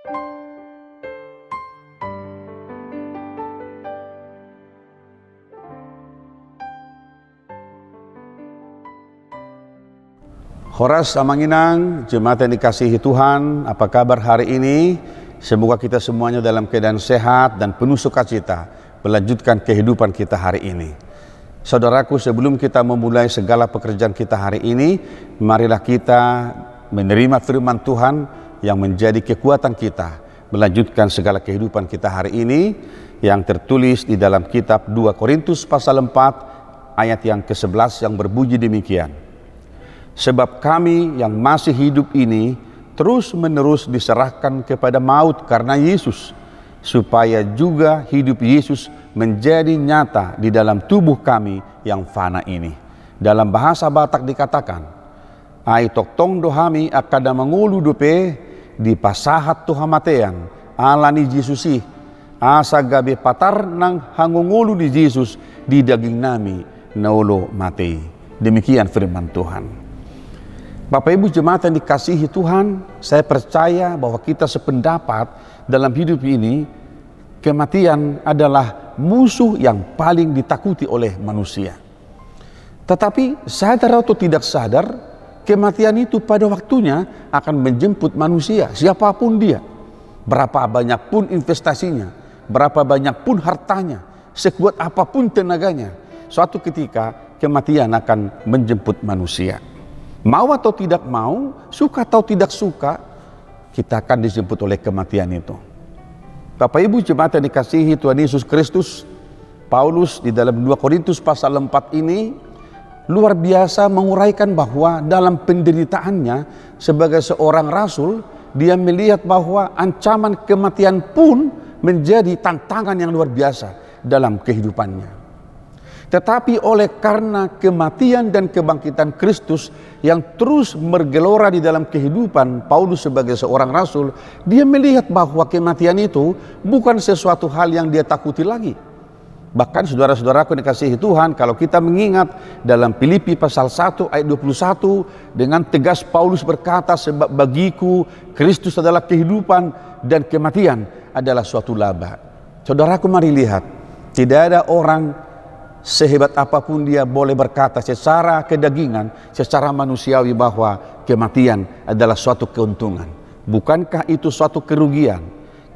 Horas Amanginang, jemaat yang dikasihi Tuhan, apa kabar hari ini? Semoga kita semuanya dalam keadaan sehat dan penuh sukacita melanjutkan kehidupan kita hari ini. Saudaraku, sebelum kita memulai segala pekerjaan kita hari ini, marilah kita menerima firman Tuhan yang menjadi kekuatan kita melanjutkan segala kehidupan kita hari ini, yang tertulis di dalam kitab 2 Korintus pasal 4 ayat yang ke-11 yang berbunyi demikian. Sebab kami yang masih hidup ini terus-menerus diserahkan kepada maut karena Yesus, supaya juga hidup Yesus menjadi nyata di dalam tubuh kami yang fana ini. Dalam bahasa Batak dikatakan, ai toktong dohami akada mangulu dope di pasahat tuhamatean alani Yesusi asa gabe patar nang hangungulu di Yesus di daging nami naulo matei. Demikian firman Tuhan. Bapak Ibu jemaat yang dikasihi Tuhan, saya percaya bahwa kita sependapat dalam hidup ini, kematian adalah musuh yang paling ditakuti oleh manusia. Tetapi sadar atau tidak sadar, kematian itu pada waktunya akan menjemput manusia, siapapun dia. Berapa banyak pun investasinya, berapa banyak pun hartanya, sekuat apapun tenaganya, suatu ketika kematian akan menjemput manusia. Mau atau tidak mau, suka atau tidak suka, kita akan dijemput oleh kematian itu. Bapak Ibu jemaat yang dikasihi Tuhan Yesus Kristus, Paulus di dalam 2 Korintus pasal 4 ini luar biasa menguraikan bahwa dalam penderitaannya sebagai seorang rasul, dia melihat bahwa ancaman kematian pun menjadi tantangan yang luar biasa dalam kehidupannya. Tetapi oleh karena kematian dan kebangkitan Kristus yang terus bergelora di dalam kehidupan Paulus sebagai seorang rasul, dia melihat bahwa kematian itu bukan sesuatu hal yang dia takuti lagi. Bahkan saudara-saudaraku yang dikasihi Tuhan, kalau kita mengingat dalam Filipi pasal 1 ayat 21, dengan tegas Paulus berkata, sebab bagiku Kristus adalah kehidupan dan kematian adalah suatu laba. Saudaraku, mari lihat, tidak ada orang sehebat apapun dia boleh berkata secara kedagingan, secara manusiawi bahwa kematian adalah suatu keuntungan. Bukankah itu suatu kerugian,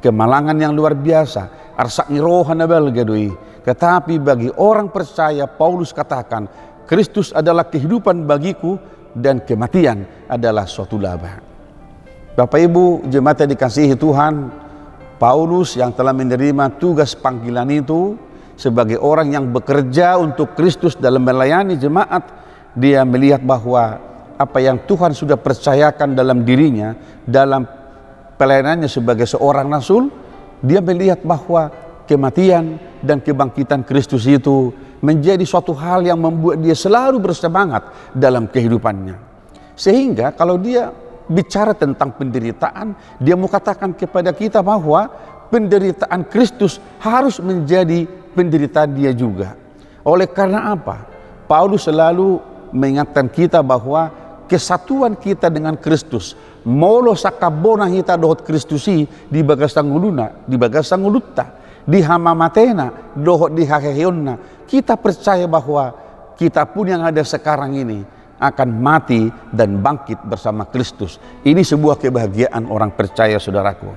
kemalangan yang luar biasa? Arsak ngirohan abel gadui. Tetapi bagi orang percaya, Paulus katakan, Kristus adalah kehidupan bagiku dan kematian adalah suatu laba. Bapak Ibu jemaat yang dikasihi Tuhan, Paulus yang telah menerima tugas panggilan itu sebagai orang yang bekerja untuk Kristus dalam melayani jemaat, dia melihat bahwa apa yang Tuhan sudah percayakan dalam dirinya, dalam pelayanannya sebagai seorang rasul, dia melihat bahwa kematian dan kebangkitan Kristus itu menjadi suatu hal yang membuat dia selalu bersemangat dalam kehidupannya. Sehingga kalau dia bicara tentang penderitaan, dia mau katakan kepada kita bahwa penderitaan Kristus harus menjadi penderitaan dia juga. Oleh karena apa? Paulus selalu mengingatkan kita bahwa kesatuan kita dengan Kristus, molo sakabona hita dohot Kristusi di bagasanguluna, di bagasangulutta, di hamamatena, dohot di haheheonna. Kita percaya bahwa kita pun yang ada sekarang ini akan mati dan bangkit bersama Kristus. Ini sebuah kebahagiaan orang percaya, saudaraku.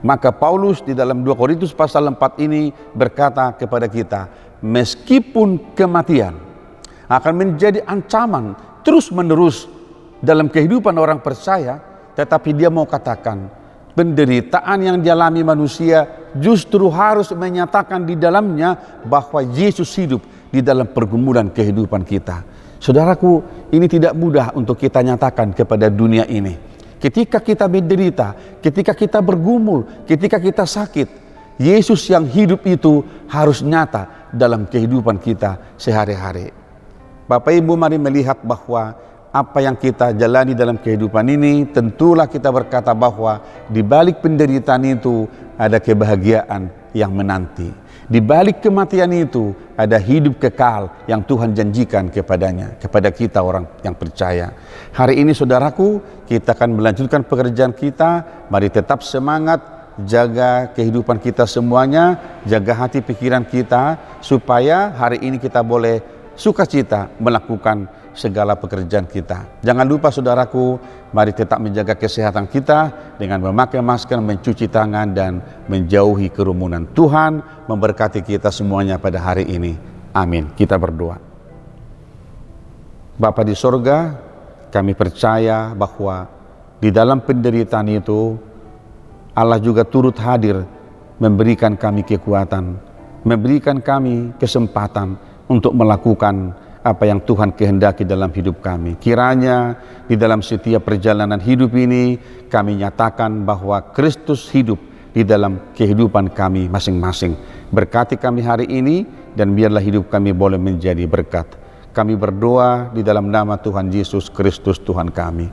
Maka Paulus di dalam 2 Korintus pasal 4 ini berkata kepada kita, meskipun kematian akan menjadi ancaman terus-menerus dalam kehidupan orang percaya, tetapi dia mau katakan, penderitaan yang dialami manusia justru harus menyatakan di dalamnya bahwa Yesus hidup di dalam pergumulan kehidupan kita. Saudaraku, ini tidak mudah untuk kita nyatakan kepada dunia ini. Ketika kita menderita, ketika kita bergumul, ketika kita sakit, Yesus yang hidup itu harus nyata dalam kehidupan kita sehari-hari. Bapak Ibu, mari melihat bahwa apa yang kita jalani dalam kehidupan ini, tentulah kita berkata bahwa di balik penderitaan itu ada kebahagiaan yang menanti. Di balik kematian itu ada hidup kekal yang Tuhan janjikan kepadanya, kepada kita orang yang percaya. Hari ini saudaraku, kita akan melanjutkan pekerjaan kita. Mari tetap semangat jaga kehidupan kita semuanya, jaga hati pikiran kita, supaya hari ini kita boleh sukacita melakukan segala pekerjaan kita. Jangan lupa saudaraku, mari tetap menjaga kesehatan kita dengan memakai masker, mencuci tangan, dan menjauhi kerumunan. Tuhan memberkati kita semuanya pada hari ini. Amin. Kita berdoa. Bapa di sorga, kami percaya bahwa di dalam penderitaan itu Allah juga turut hadir memberikan kami kekuatan, memberikan kami kesempatan untuk melakukan apa yang Tuhan kehendaki dalam hidup kami. Kiranya di dalam setiap perjalanan hidup ini kami nyatakan bahwa Kristus hidup di dalam kehidupan kami masing-masing. Berkati kami hari ini dan biarlah hidup kami boleh menjadi berkat. Kami berdoa di dalam nama Tuhan Yesus Kristus Tuhan kami.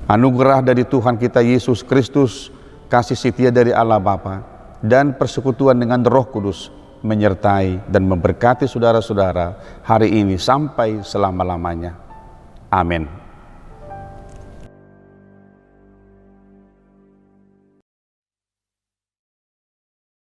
Anugerah dari Tuhan kita Yesus Kristus, kasih setia dari Allah Bapa, dan persekutuan dengan Roh Kudus menyertai dan memberkati saudara-saudara hari ini sampai selama-lamanya. Amin.